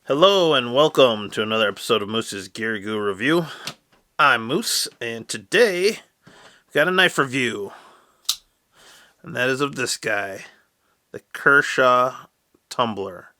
Hello and welcome to another episode of Moose's Gear Goo Review. I'm Moose, and today we've got a knife review, and that is of this guy, the Kershaw Tumbler.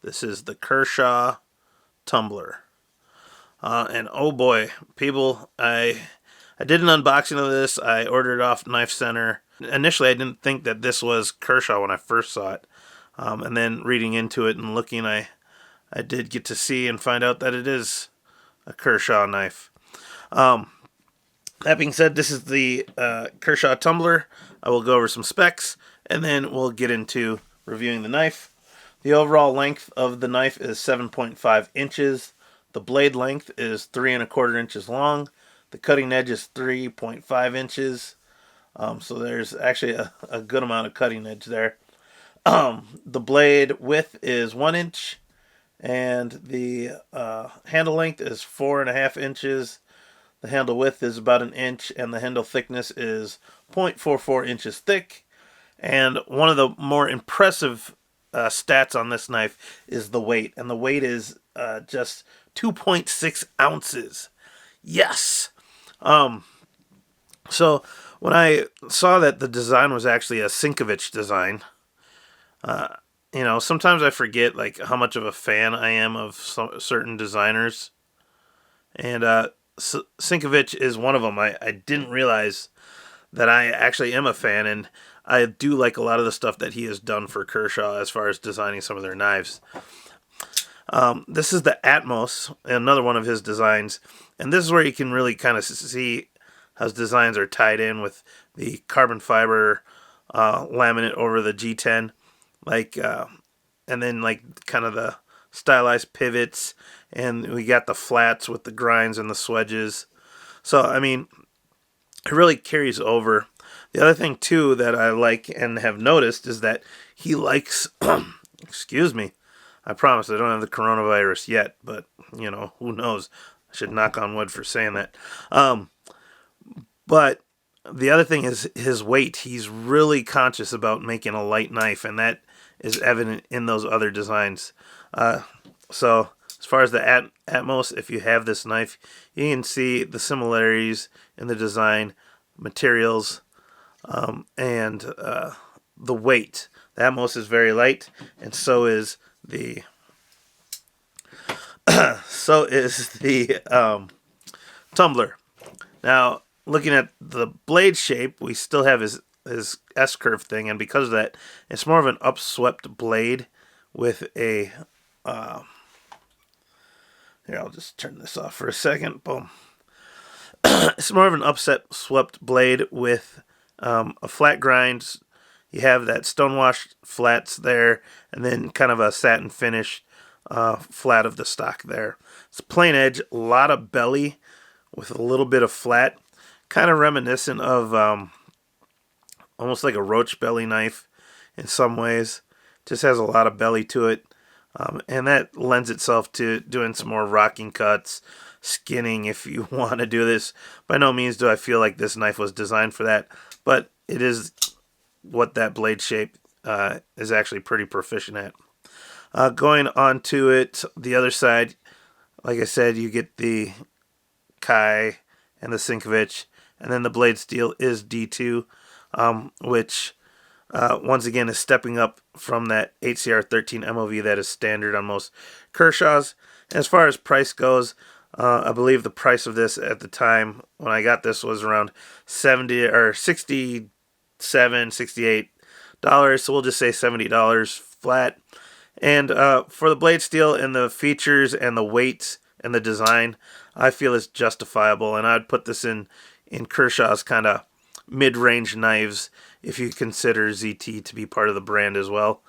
This is the Kershaw Tumbler. And oh boy, people, I did an unboxing of this. I ordered it off Knife Center. Initially, I didn't think that this was Kershaw when I first saw it. And then reading into it and looking, I did get to see and find out that it is a Kershaw knife. That being said, this is the Kershaw Tumbler. I will go over some specs, and then we'll get into reviewing the knife. The overall length of the knife is 7.5 inches. The blade length is 3¼ inches long. The cutting edge is 3.5 inches. So there's actually a good amount of cutting edge there. The blade width is 1 inch. And the handle length is 4.5 inches. The handle width is about 1 inch, and the handle thickness is 0.44 inches thick. And one of the more impressive stats on this knife is the weight, and the weight is just 2.6 ounces. Yes. So when I saw that the design was actually a Sinkevich design, sometimes I forget how much of a fan I am of certain designers, and Sinkevich is one of them. I didn't realize that I actually am a fan, and I do like a lot of the stuff that he has done for Kershaw as far as designing some of their knives. This is the Atmos, another one of his designs, and this is where you can really kind of see how his designs are tied in with the carbon fiber laminate over the G10. And then kind of the stylized pivots, and we got the flats with the grinds and the swedges. So, I mean, it really carries over. The other thing, too, that I like and have noticed is that he likes, excuse me, I promise I don't have the coronavirus yet, but, who knows? I should knock on wood for saying that. But the other thing is his weight. He's really conscious about making a light knife, and that is evident in those other designs. So as far as the Atmos, if you have this knife, you can see the similarities in the design, materials, and the weight. The Atmos is very light, and so is the Tumbler. Now, looking at the blade shape, we still have his S-curve thing, and because of that, it's more of an upswept blade with a here, I'll just turn this off for a second. Boom. It's more of an upswept blade with a flat grind. You have that stonewashed flats there, and then kind of a satin finish flat of the stock there. It's plain edge, a lot of belly with a little bit of flat, kind of reminiscent of almost like a roach belly knife in some ways. Just has a lot of belly to it. And that lends itself to doing some more rocking cuts, skinning if you want to do this. By no means do I feel like this knife was designed for that, but it is what that blade shape is actually pretty proficient at. Going on to it, the other side, like I said, you get the Kai and the Sinkevich, and then the blade steel is D2. Which once again is stepping up from that HCR13 MOV that is standard on most Kershaws. And as far as price goes, I believe the price of this at the time when I got this was around $70 or $67, $68. So we'll just say $70 flat. And for the blade steel and the features and the weight and the design, I feel it's justifiable, and I'd put this in Kershaw's kind of mid-range knives if you consider ZT to be part of the brand as well.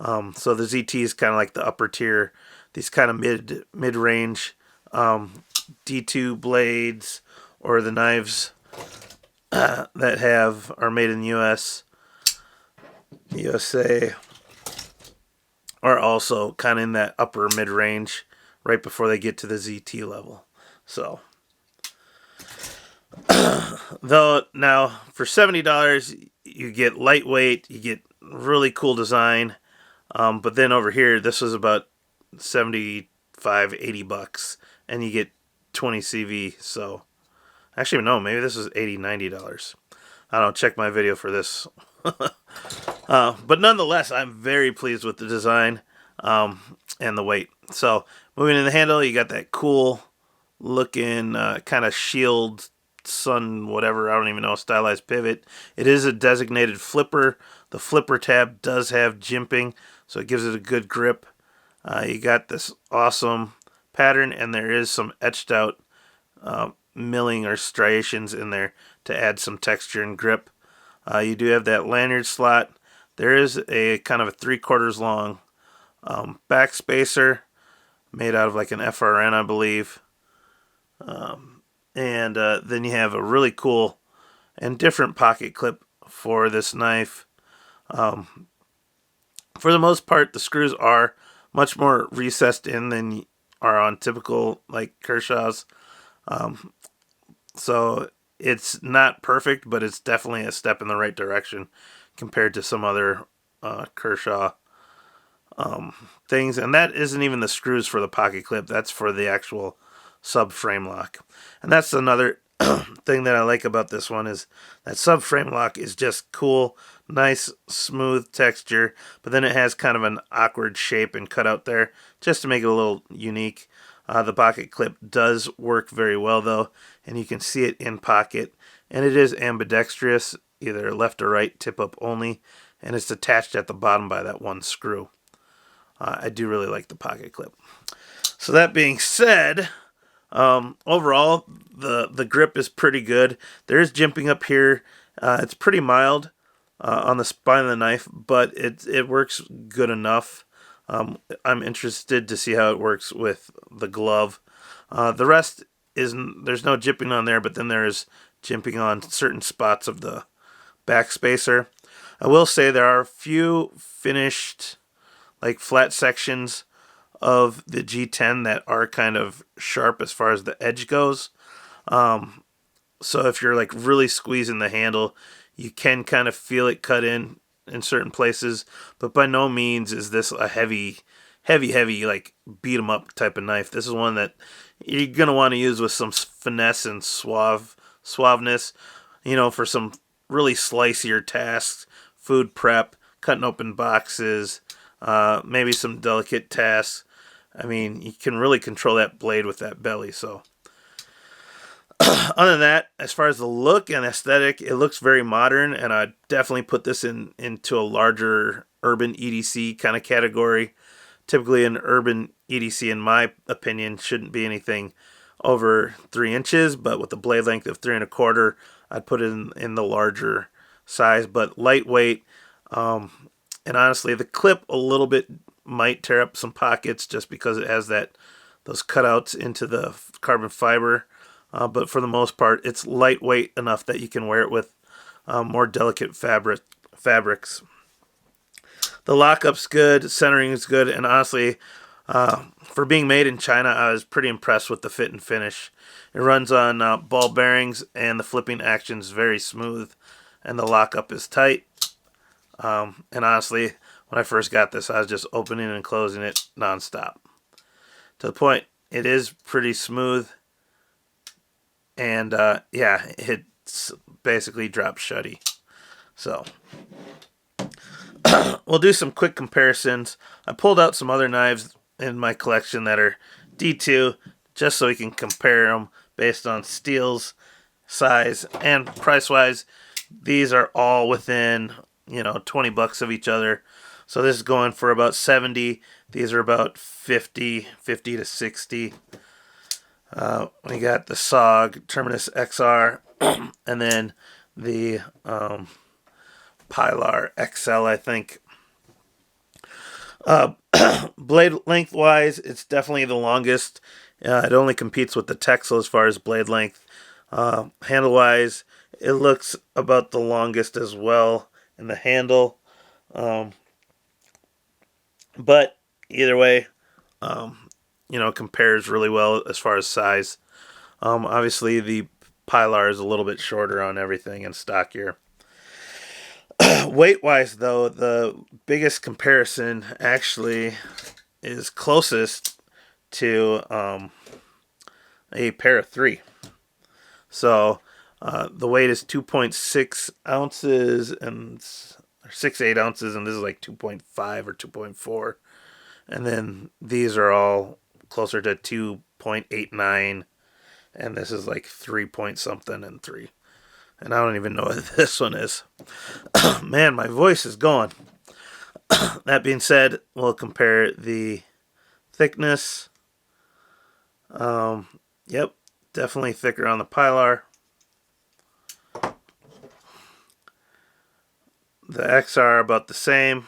So the ZT is kind of like the upper tier, these kind of mid-range D2 blades, or the knives that are made in the USA, are also kind of in that upper mid-range right before they get to the ZT level. So though now for $70 you get lightweight, you get really cool design, but then over here this was about $75, $80, and you get 20 CV. So actually, no, maybe this is $80, $90. I don't know, check my video for this. But nonetheless, I'm very pleased with the design and the weight. So moving in the handle, you got that cool looking kind of shield sun whatever, I don't even know, stylized pivot. It is a designated flipper. The flipper tab does have jimping, so it gives it a good grip. You got this awesome pattern, and there is some etched out milling or striations in there to add some texture and grip. You do have that lanyard slot. There is a kind of a 3/4 long back spacer made out of like an FRN, I believe. And then you have a really cool and different pocket clip for this knife. For the most part, the screws are much more recessed in than are on typical like Kershaw's. So it's not perfect, but it's definitely a step in the right direction compared to some other Kershaw things. And that isn't even the screws for the pocket clip. That's for the actual subframe lock. And that's another thing that I like about this one is that subframe lock is just cool, nice, smooth texture, but then it has kind of an awkward shape and cutout there just to make it a little unique. The pocket clip does work very well though, and you can see it in pocket, and it is ambidextrous, either left or right, tip up only, and it's attached at the bottom by that one screw. I do really like the pocket clip. So that being said, overall, the grip is pretty good. There is jimping up here. It's pretty mild on the spine of the knife, but it works good enough. I'm interested to see how it works with the glove. The rest there's no jimping on there, but then there's jimping on certain spots of the back spacer. I will say there are a few finished like flat sections of the G10 that are kind of sharp as far as the edge goes. So if you're like really squeezing the handle, you can kind of feel it cut in certain places, but by no means is this a heavy like beat 'em up type of knife. This is one that you're gonna want to use with some finesse and suaveness, for some really slicier tasks, food prep, cutting open boxes, maybe some delicate tasks. I mean, you can really control that blade with that belly. So other than that, as far as the look and aesthetic, it looks very modern, and I'd definitely put this into a larger urban EDC kind of category. Typically an urban EDC, in my opinion, shouldn't be anything over 3 inches, but with a blade length of 3 1/4, I'd put it in the larger size, but lightweight. And honestly, the clip a little bit might tear up some pockets just because it has those cutouts into the carbon fiber. But for the most part, it's lightweight enough that you can wear it with more delicate fabrics. The lockup's good, centering is good, and honestly, for being made in China, I was pretty impressed with the fit and finish. It runs on ball bearings, and the flipping action is very smooth, and the lockup is tight. And honestly, when I first got this, I was just opening and closing it nonstop. To the point, it is pretty smooth. And it's basically drop shutty. So we'll do some quick comparisons. I pulled out some other knives in my collection that are D2 just so we can compare them based on steels, size, and price-wise. These are all within, $20 of each other. So this is going for about 70. These are about 50 to 60. We got the SOG Terminus XR, and then the Pilar XL, I think. Blade length-wise, it's definitely the longest. It only competes with the Texel as far as blade length. Handle-wise, it looks about the longest as well in the handle. But either way, compares really well as far as size. Obviously, the Pilar is a little bit shorter on everything and stockier. Weight-wise, though, the biggest comparison actually is closest to a pair of 3. So the weight is 2.6 ounces and 6 8 ounces, and this is like 2.5 or 2.4. And then these are all closer to 2.89, and this is like 3 point something and 3. And I don't even know what this one is. Man, my voice is gone. That being said, we'll compare the thickness. Yep, definitely thicker on the Pilar. The XR about the same.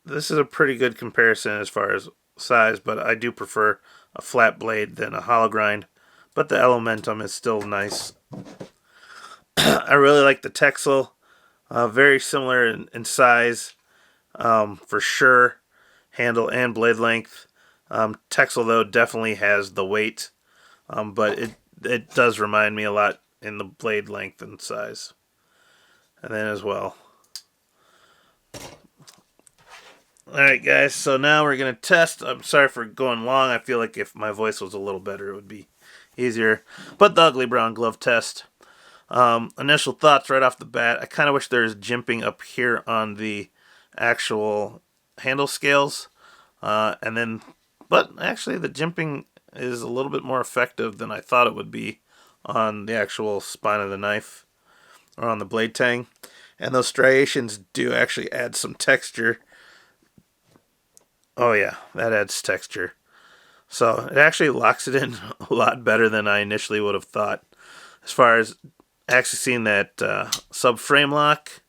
This is a pretty good comparison as far as size, but I do prefer a flat blade than a hollow grind. But the Elementum is still nice. I really like the Texel. Very similar in size, for sure. Handle and blade length. Texel, though, definitely has the weight, but it does remind me a lot in the blade length and size. And then as well. Alright, guys, so now we're going to test. I'm sorry for going long. I feel like if my voice was a little better, it would be easier. But the Ugly Brown Glove test. Initial thoughts right off the bat. I kind of wish there was jimping up here on the actual handle scales. But actually the jimping is a little bit more effective than I thought it would be on the actual spine of the knife or on the blade tang. And those striations do actually add some texture. Oh yeah, that adds texture. So it actually locks it in a lot better than I initially would have thought. As far as accessing that sub-frame lock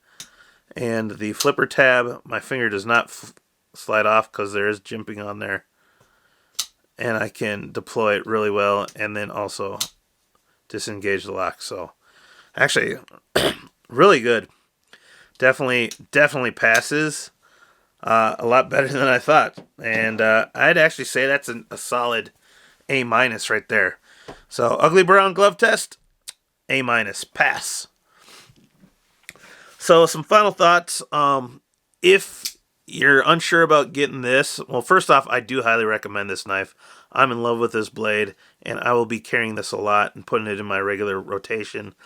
and the flipper tab, my finger does not slide off because there is jimping on there. And I can deploy it really well and then also disengage the lock. So actually, really good. Definitely passes. A lot better than I thought. And I'd actually say that's a solid A- right there. So, Ugly Brown Glove test, A-, pass. So, some final thoughts. If you're unsure about getting this, well, first off, I do highly recommend this knife. I'm in love with this blade, and I will be carrying this a lot and putting it in my regular rotation.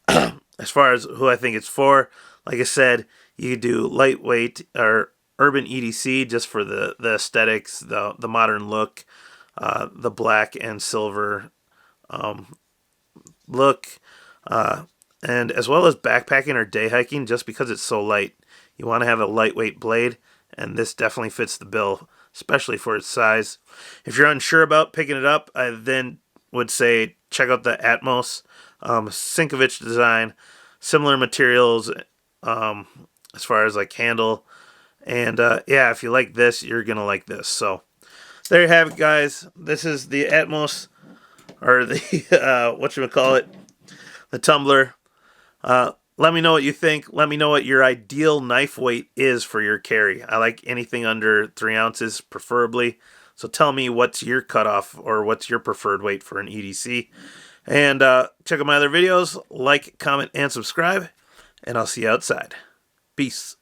As far as who I think it's for, like I said, you could do lightweight or urban EDC just for the aesthetics, the modern look, the black and silver look, and as well as backpacking or day hiking, just because it's so light. You want to have a lightweight blade, and this definitely fits the bill, especially for its size. If you're unsure about picking it up, I then would say check out the Atmos Sinkevich design, similar materials as far as like handle. And yeah, if you like this, you're going to like this. So there you have it, guys. This is the Atmos, or the, whatchamacallit, the Tumbler. Let me know what you think. Let me know what your ideal knife weight is for your carry. I like anything under 3 ounces, preferably. So tell me what's your cutoff or what's your preferred weight for an EDC. And check out my other videos. Like, comment, and subscribe. And I'll see you outside. Peace.